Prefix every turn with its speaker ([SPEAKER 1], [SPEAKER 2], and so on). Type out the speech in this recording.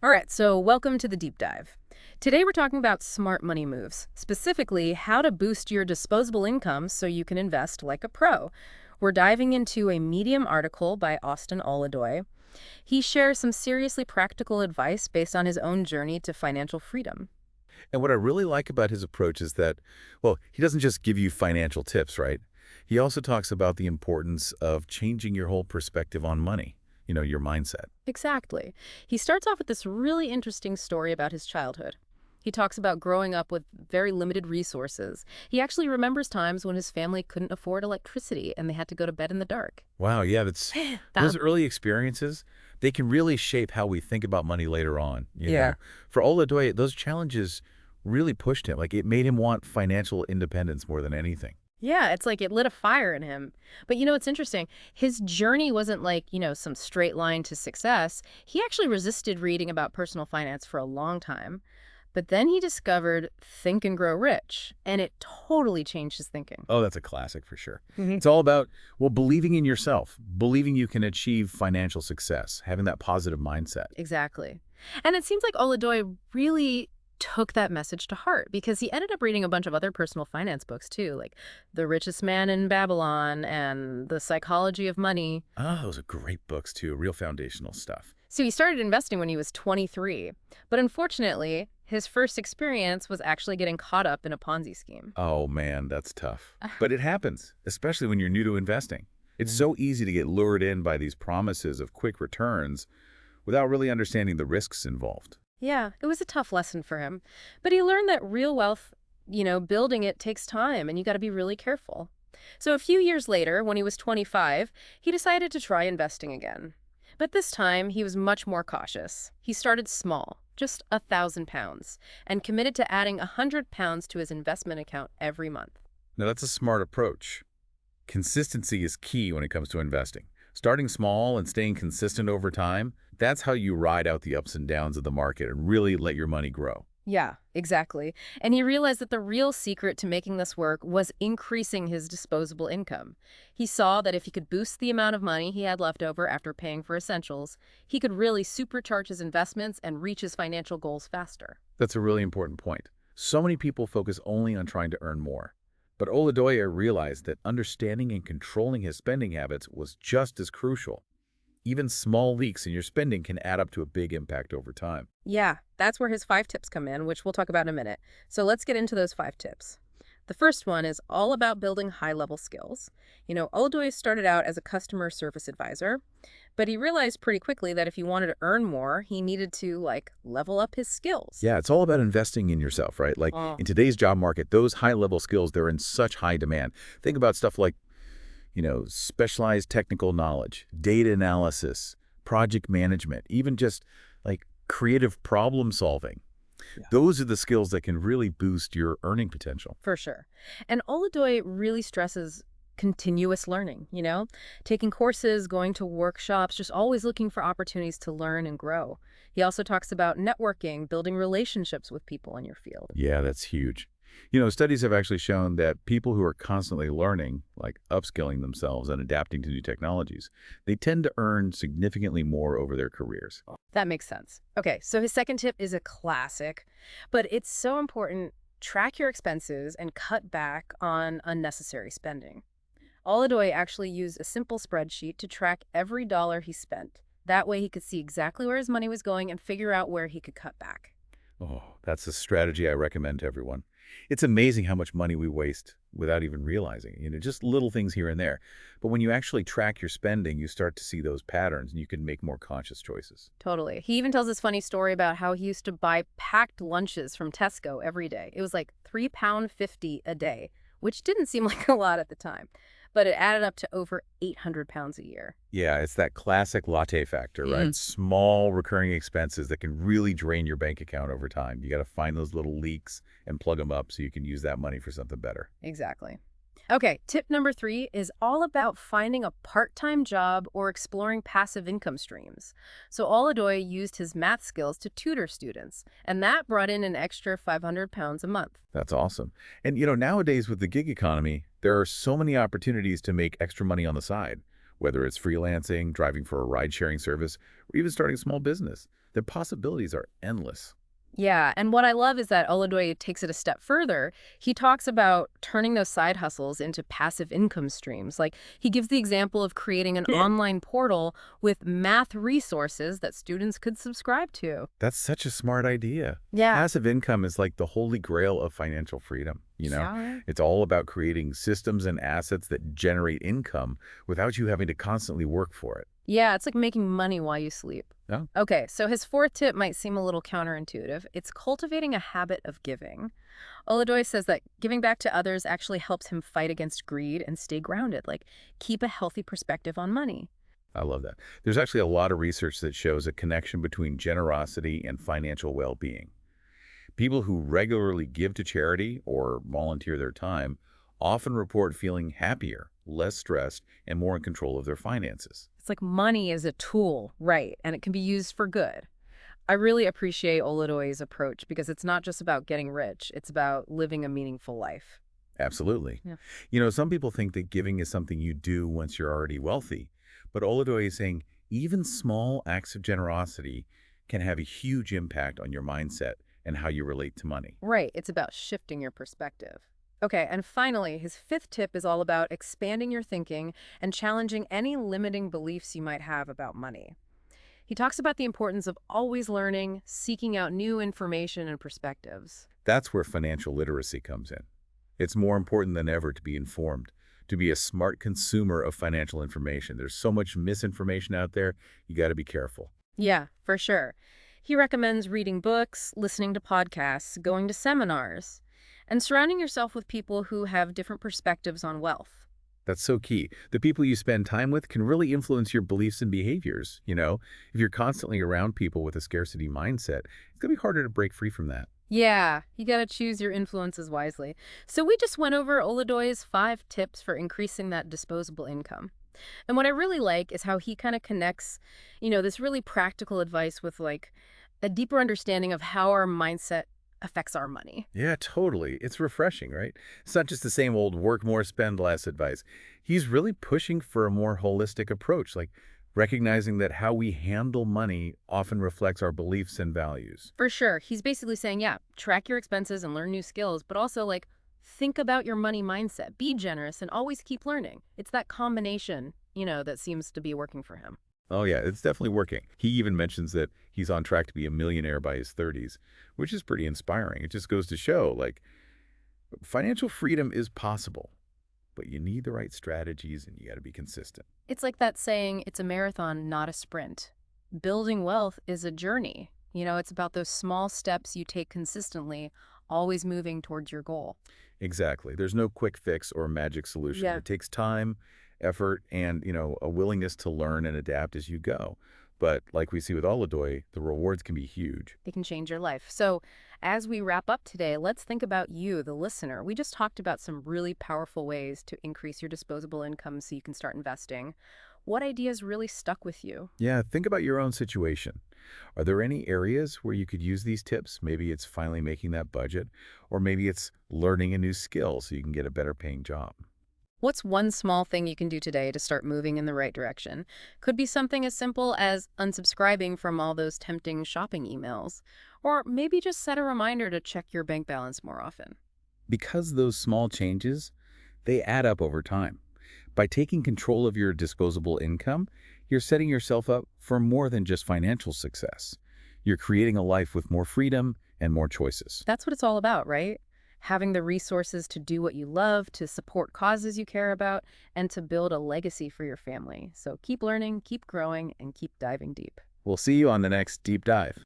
[SPEAKER 1] All right, so welcome to the deep dive. Today we're talking about smart money moves, specifically how to boost your disposable income so you can invest like a pro. We're diving into a Medium article by Austin Oladoy. He shares some seriously practical advice based on his own journey to financial freedom.
[SPEAKER 2] And what I really like about his approach is that, well, he doesn't just give you financial tips, right? He also talks about the importance of changing your whole perspective on money, your mindset.
[SPEAKER 1] Exactly. He starts off with this really interesting story about his childhood. He talks about growing up with very limited resources. He actually remembers times when his family couldn't afford electricity and they had to go to bed in the dark.
[SPEAKER 2] Wow, yeah, that's
[SPEAKER 1] That,
[SPEAKER 2] those early experiences, they can really shape how we think about money later on.
[SPEAKER 1] yeah.
[SPEAKER 2] For Oladoy, those challenges really pushed him. Like it made him want financial independence more than anything.
[SPEAKER 1] Yeah, it's like it lit a fire in him. But it's interesting. His journey wasn't like, some straight line to success. He actually resisted reading about personal finance for a long time. But then he discovered Think and Grow Rich, and it totally changed his thinking.
[SPEAKER 2] Oh, that's a classic for sure.
[SPEAKER 1] Mhm.
[SPEAKER 2] It's all about, well, believing in yourself, believing you can achieve financial success, having that positive mindset.
[SPEAKER 1] Exactly. And it seems like Oladoy really took that message to heart because he ended up reading a bunch of other personal finance books too, like The Richest Man in Babylon and The Psychology of Money.
[SPEAKER 2] Oh, those are great books too, real foundational stuff.
[SPEAKER 1] So he started investing when he was 23. But unfortunately, his first experience was actually getting caught up in a Ponzi scheme.
[SPEAKER 2] Oh man, that's tough. But it happens, especially when you're new to investing. It's so easy to get lured in by these promises of quick returns without really understanding the risks involved.
[SPEAKER 1] Yeah, it was a tough lesson for him. But he learned that real wealth, building it takes time and you got to be really careful. So a few years later, when he was 25, he decided to try investing again. But this time, he was much more cautious. He started small, just £1,000, and committed to adding £100 to his investment account every month.
[SPEAKER 2] Now, that's a smart approach. Consistency is key when it comes to investing. Starting small and staying consistent over time, that's how you ride out the ups and downs of the market and really let your money grow.
[SPEAKER 1] Yeah, exactly. And he realized that the real secret to making this work was increasing his disposable income. He saw that if he could boost the amount of money he had left over after paying for essentials, he could really supercharge his investments and reach his financial goals faster.
[SPEAKER 2] That's a really important point. So many people focus only on trying to earn more. But Oladoya realized that understanding and controlling his spending habits was just as crucial. Even small leaks in your spending can add up to a big impact over time.
[SPEAKER 1] Yeah, that's where his 5 tips come in, which we'll talk about in a minute. So let's get into those 5 tips. The first one is all about building high-level skills. Oladoy started out as a customer service advisor, but he realized pretty quickly that if he wanted to earn more, he needed to, level up his skills.
[SPEAKER 2] Yeah, it's all about investing in yourself, right? Like
[SPEAKER 1] Oh,
[SPEAKER 2] in today's job market, those high-level skills, they're in such high demand. Think about stuff like, specialized technical knowledge, data analysis, project management, even just like creative problem solving.
[SPEAKER 1] yeah.
[SPEAKER 2] Those are the skills that can really boost your earning potential.
[SPEAKER 1] For sure. And Oladoy really stresses continuous learning, taking courses, going to workshops, just always looking for opportunities to learn and grow. He also talks about networking, building relationships with people in your field.
[SPEAKER 2] Yeah, that's huge. Studies have actually shown that people who are constantly learning, like upskilling themselves and adapting to new technologies, they tend to earn significantly more over their careers.
[SPEAKER 1] That makes sense. Okay, so his second tip is a classic, but it's so important. Track your expenses and cut back on unnecessary spending. Oladoy actually used a simple spreadsheet to track every dollar he spent. That way he could see exactly where his money was going and figure out where he could cut back.
[SPEAKER 2] Oh, that's a strategy I recommend to everyone. It's amazing how much money we waste without even realizing it. Just little things here and there. But when you actually track your spending, you start to see those patterns and you can make more conscious choices.
[SPEAKER 1] Totally. He even tells this funny story about how he used to buy packed lunches from Tesco every day. It was like £3.50 a day, which didn't seem like a lot at the time, but it added up to over £800 a year.
[SPEAKER 2] Yeah, it's that classic latte factor, right? Small recurring expenses that can really drain your bank account over time. You got to find those little leaks and plug them up so you can use that money for something better.
[SPEAKER 1] Exactly. Okay, tip number 3 is all about finding a part-time job or exploring passive income streams. So Oladoy used his math skills to tutor students, and that brought in an extra £500 a month.
[SPEAKER 2] That's awesome. And nowadays with the gig economy, there are so many opportunities to make extra money on the side, whether it's freelancing, driving for a ride-sharing service, or even starting a small business. The possibilities are endless.
[SPEAKER 1] Yeah, and what I love is that Oladoye takes it a step further. He talks about turning those side hustles into passive income streams. Like, he gives the example of creating an online portal with math resources that students could subscribe to.
[SPEAKER 2] That's such a smart idea.
[SPEAKER 1] Yeah.
[SPEAKER 2] Passive income is like the holy grail of financial freedom, you know?
[SPEAKER 1] Yeah.
[SPEAKER 2] It's all about creating systems and assets that generate income without you having to constantly work for it.
[SPEAKER 1] Yeah, it's like making money while you sleep.
[SPEAKER 2] No?
[SPEAKER 1] Okay, so his fourth tip might seem a little counterintuitive. It's cultivating a habit of giving. Oladoy says that giving back to others actually helps him fight against greed and stay grounded, like keep a healthy perspective on money.
[SPEAKER 2] I love that. There's actually a lot of research that shows a connection between generosity and financial well-being. People who regularly give to charity or volunteer their time often report feeling happier, less stressed, and more in control of their finances.
[SPEAKER 1] It's like money is a tool, right? And it can be used for good. I really appreciate Oladoy's approach because it's not just about getting rich, it's about living a meaningful life.
[SPEAKER 2] Absolutely.
[SPEAKER 1] Yeah.
[SPEAKER 2] Some people think that giving is something you do once you're already wealthy, but Oladoy is saying even small acts of generosity can have a huge impact on your mindset and how you relate to money.
[SPEAKER 1] Right, it's about shifting your perspective. Okay, and finally, his fifth tip is all about expanding your thinking and challenging any limiting beliefs you might have about money. He talks about the importance of always learning, seeking out new information and perspectives.
[SPEAKER 2] That's where financial literacy comes in. It's more important than ever to be informed, to be a smart consumer of financial information. There's so much misinformation out there, you got to be careful.
[SPEAKER 1] Yeah, for sure. He recommends reading books, listening to podcasts, going to seminars, and surrounding yourself with people who have different perspectives on wealth.
[SPEAKER 2] That's so key. The people you spend time with can really influence your beliefs and behaviors. If you're constantly around people with a scarcity mindset, it's going to be harder to break free from that.
[SPEAKER 1] Yeah, you gotta choose your influences wisely. So we just went over Oladoy's 5 tips for increasing that disposable income. And what I really like is how he kind of connects, this really practical advice with like a deeper understanding of how our mindset affects our money.
[SPEAKER 2] Yeah, totally. It's refreshing, right? It's not just the same old work more, spend less advice. He's really pushing for a more holistic approach, like recognizing that how we handle money often reflects our beliefs and values.
[SPEAKER 1] For sure. He's basically saying, yeah, track your expenses and learn new skills, but also like think about your money mindset. Be generous and always keep learning. It's that combination, that seems to be working for him.
[SPEAKER 2] Oh, yeah, it's definitely working. He even mentions that he's on track to be a millionaire by his 30s, which is pretty inspiring. It just goes to show, like, financial freedom is possible, but you need the right strategies and you got to be consistent.
[SPEAKER 1] It's like that saying, it's a marathon, not a sprint. Building wealth is a journey. It's about those small steps you take consistently, always moving towards your goal.
[SPEAKER 2] Exactly. There's no quick fix or magic solution.
[SPEAKER 1] Yeah.
[SPEAKER 2] It takes time, effort, and, a willingness to learn and adapt as you go. But like we see with Oladoy, the rewards can be huge.
[SPEAKER 1] They can change your life. So, as we wrap up today, let's think about you, the listener. We just talked about some really powerful ways to increase your disposable income so you can start investing. What ideas really stuck with you?
[SPEAKER 2] Yeah, think about your own situation. Are there any areas where you could use these tips? Maybe it's finally making that budget, or maybe it's learning a new skill so you can get a better paying job.
[SPEAKER 1] What's one small thing you can do today to start moving in the right direction? Could be something as simple as unsubscribing from all those tempting shopping emails, or maybe just set a reminder to check your bank balance more often.
[SPEAKER 2] Because those small changes, they add up over time. By taking control of your disposable income, you're setting yourself up for more than just financial success. You're creating a life with more freedom and more choices.
[SPEAKER 1] That's what it's all about, right? Having the resources to do what you love, to support causes you care about, and to build a legacy for your family. So keep learning, keep growing, and keep diving deep.
[SPEAKER 2] We'll see you on the next Deep Dive.